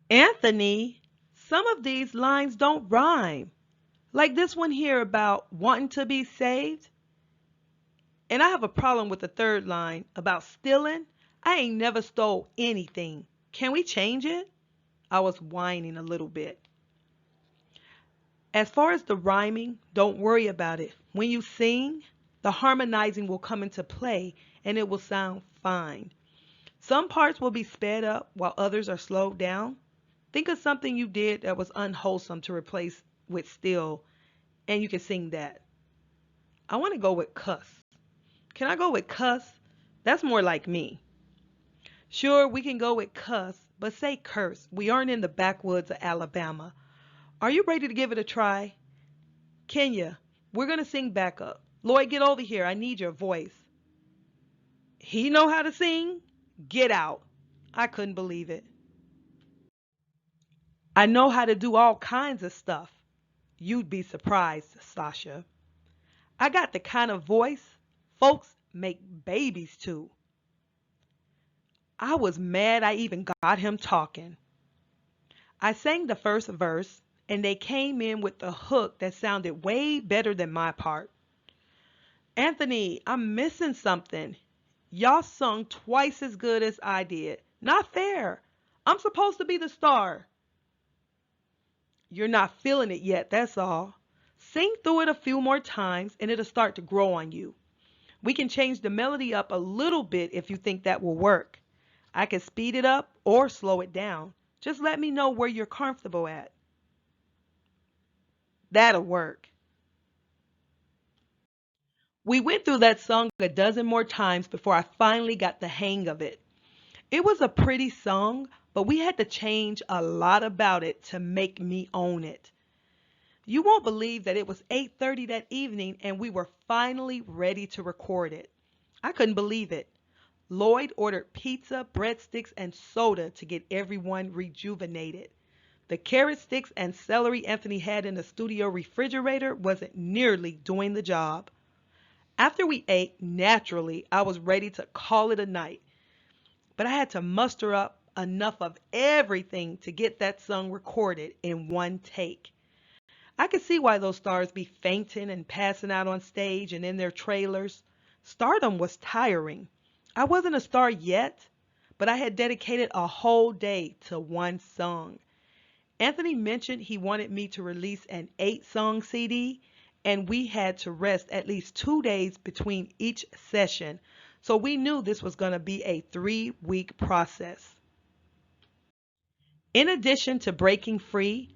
Anthony, some of these lines don't rhyme. Like this one here about wanting to be saved. And I have a problem with the third line about stealing. I ain't never stole anything. Can we change it? I was whining a little bit. As far as the rhyming, don't worry about it. When you sing, the harmonizing will come into play and it will sound fine. Some parts will be sped up while others are slowed down. Think of something you did that was unwholesome to replace with still, and you can sing that. I want to go with cuss. Can I go with cuss? That's more like me. Sure, we can go with cuss, but say curse. We aren't in the backwoods of Alabama. Are you ready to give it a try? Kenya, we're going to sing backup. Lloyd, get over here. I need your voice. He know how to sing? Get out. I couldn't believe it. I know how to do all kinds of stuff. You'd be surprised, Sasha. I got the kind of voice folks make babies to. I was mad I even got him talking. I sang the first verse, and they came in with the hook that sounded way better than my part. Anthony, I'm missing something. Y'all sung twice as good as I did. Not fair. I'm supposed to be the star. You're not feeling it yet, that's all. Sing through it a few more times and it'll start to grow on you. We can change the melody up a little bit if you think that will work. I can speed it up or slow it down. Just let me know where you're comfortable at. That'll work. We went through that song a dozen more times before I finally got the hang of it. It was a pretty song, but we had to change a lot about it to make me own it. You won't believe that it was 8:30 that evening and we were finally ready to record it. I couldn't believe it. Lloyd ordered pizza, breadsticks, and soda to get everyone rejuvenated. The carrot sticks and celery Anthony had in the studio refrigerator wasn't nearly doing the job. After we ate, naturally, I was ready to call it a night, but I had to muster up enough of everything to get that song recorded in one take. I could see why those stars be fainting and passing out on stage and in their trailers. Stardom was tiring. I wasn't a star yet, but I had dedicated a whole day to one song. Anthony mentioned he wanted me to release an 8-song CD, and we had to rest at least 2 days between each session, so we knew this was going to be a 3-week process. In addition to breaking free,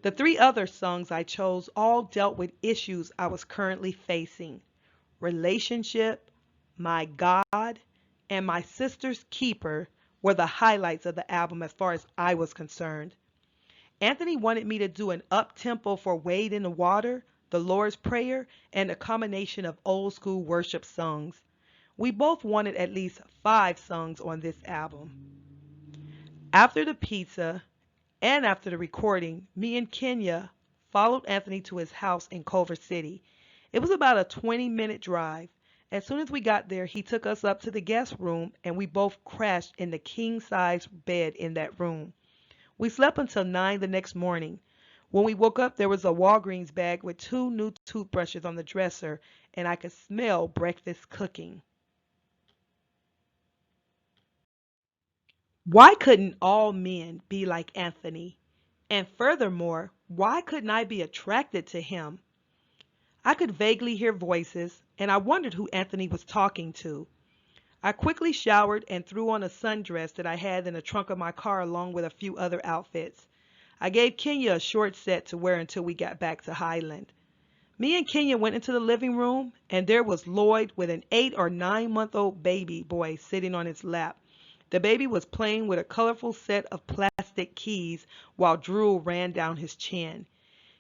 the 3 other songs I chose all dealt with issues I was currently facing: relationship, my God, and my sister's keeper were the highlights of the album as far as I was concerned. Anthony wanted me to do an up-tempo for Wade in the Water, the Lord's Prayer, and a combination of old school worship songs. We both wanted at least 5 songs on this album. After the pizza and after the recording, me and Kenya followed Anthony to his house in Culver City. It was about a 20-minute drive. As soon as we got there, he took us up to the guest room and we both crashed in the king-size bed in that room. We slept until 9 the next morning. When we woke up, there was a Walgreens bag with 2 new toothbrushes on the dresser, and I could smell breakfast cooking. Why couldn't all men be like Anthony? And furthermore, why couldn't I be attracted to him? I could vaguely hear voices, and I wondered who Anthony was talking to. I quickly showered and threw on a sundress that I had in the trunk of my car along with a few other outfits. I gave Kenya a short set to wear until we got back to Highland. Me and Kenya went into the living room, and there was Lloyd with an 8 or 9-month-old baby boy sitting on his lap. The baby was playing with a colorful set of plastic keys while drool ran down his chin.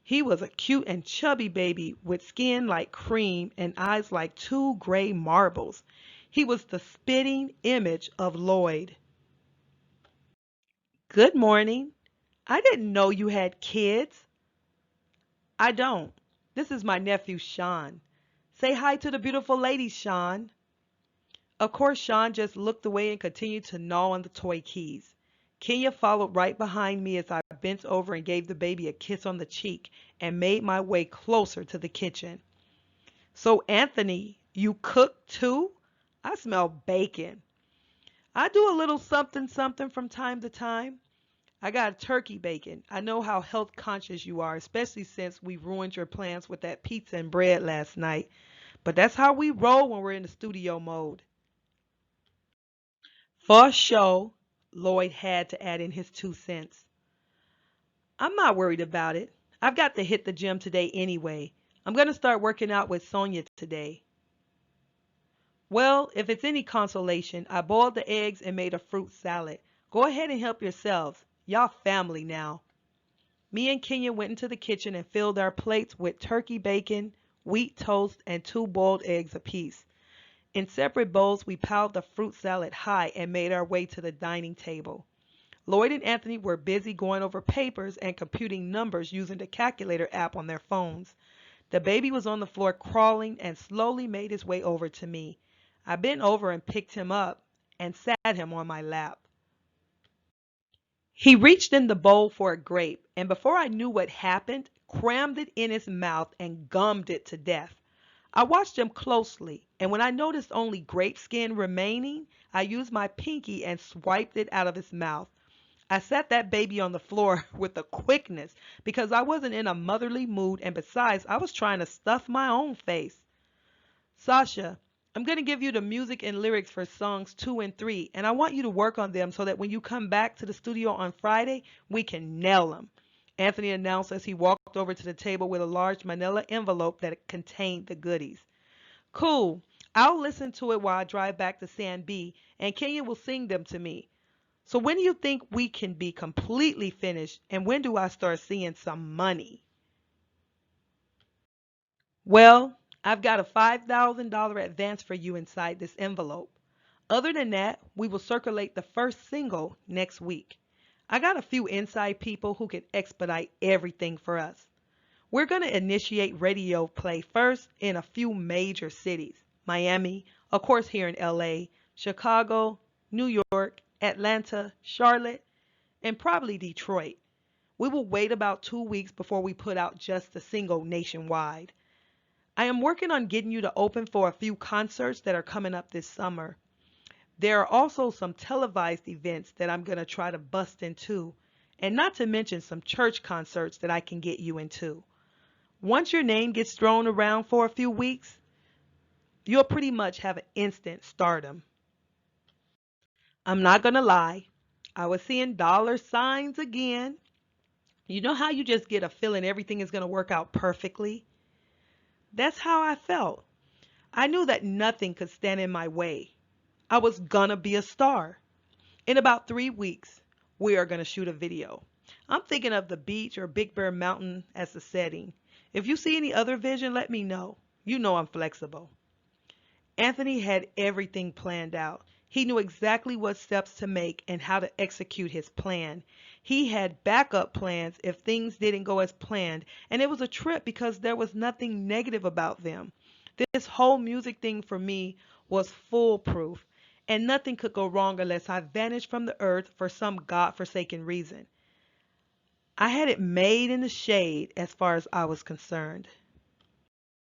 He was a cute and chubby baby with skin like cream and eyes like 2 gray marbles. He was the spitting image of Lloyd. Good morning. I didn't know you had kids. I don't. This is my nephew, Sean. Say hi to the beautiful ladies, Sean. Of course, Sean just looked away and continued to gnaw on the toy keys. Kenya followed right behind me as I bent over and gave the baby a kiss on the cheek and made my way closer to the kitchen. So, Anthony, you cook too? I smell bacon. I do a little something something from time to time. I got a turkey bacon. I know how health conscious you are, especially since we ruined your plans with that pizza and bread last night. But that's how we roll when we're in the studio mode. For a show, Lloyd had to add in his 2 cents. I'm not worried about it. I've got to hit the gym today anyway. I'm going to start working out with Sonia today. Well, if it's any consolation, I boiled the eggs and made a fruit salad. Go ahead and help yourselves. Y'all family now. Me and Kenya went into the kitchen and filled our plates with turkey bacon, wheat toast, and 2 boiled eggs apiece. In separate bowls, we piled the fruit salad high and made our way to the dining table. Lloyd and Anthony were busy going over papers and computing numbers using the calculator app on their phones. The baby was on the floor crawling and slowly made his way over to me. I bent over and picked him up and sat him on my lap. He reached in the bowl for a grape, and before I knew what happened, crammed it in his mouth and gummed it to death. I watched him closely, and when I noticed only grape skin remaining, I used my pinky and swiped it out of his mouth. I sat that baby on the floor with a quickness because I wasn't in a motherly mood, and besides, I was trying to stuff my own face. Sasha, I'm going to give you the music and lyrics for songs 2 and 3, and I want you to work on them so that when you come back to the studio on Friday, we can nail them. Anthony announced as he walked over to the table with a large manila envelope that contained the goodies. Cool. I'll listen to it while I drive back to San B, and Kenya will sing them to me. So when do you think we can be completely finished, and when do I start seeing some money? Well, I've got a $5,000 advance for you inside this envelope. Other than that, we will circulate the first single next week. I got a few inside people who can expedite everything for us. We're going to initiate radio play first in a few major cities: Miami, of course, here in LA, Chicago, New York, Atlanta, Charlotte, and probably Detroit. We will wait about 2 weeks before we put out just a single nationwide. I am working on getting you to open for a few concerts that are coming up this summer. There are also some televised events that I'm going to try to bust into, and not to mention some church concerts that I can get you into. Once your name gets thrown around for a few weeks, you'll pretty much have an instant stardom. I'm not going to lie, I was seeing dollar signs again. You know how you just get a feeling everything is going to work out perfectly? That's how I felt. I knew that nothing could stand in my way. I was gonna be a star. In about 3 weeks, we are gonna shoot a video. I'm thinking of the beach or Big Bear Mountain as the setting. If you see any other vision, let me know. You know I'm flexible. Anthony had everything planned out. He knew exactly what steps to make and how to execute his plan. He had backup plans if things didn't go as planned, and it was a trip because there was nothing negative about them. This whole music thing for me was foolproof, and nothing could go wrong unless I vanished from the earth for some God-forsaken reason. I had it made in the shade as far as I was concerned.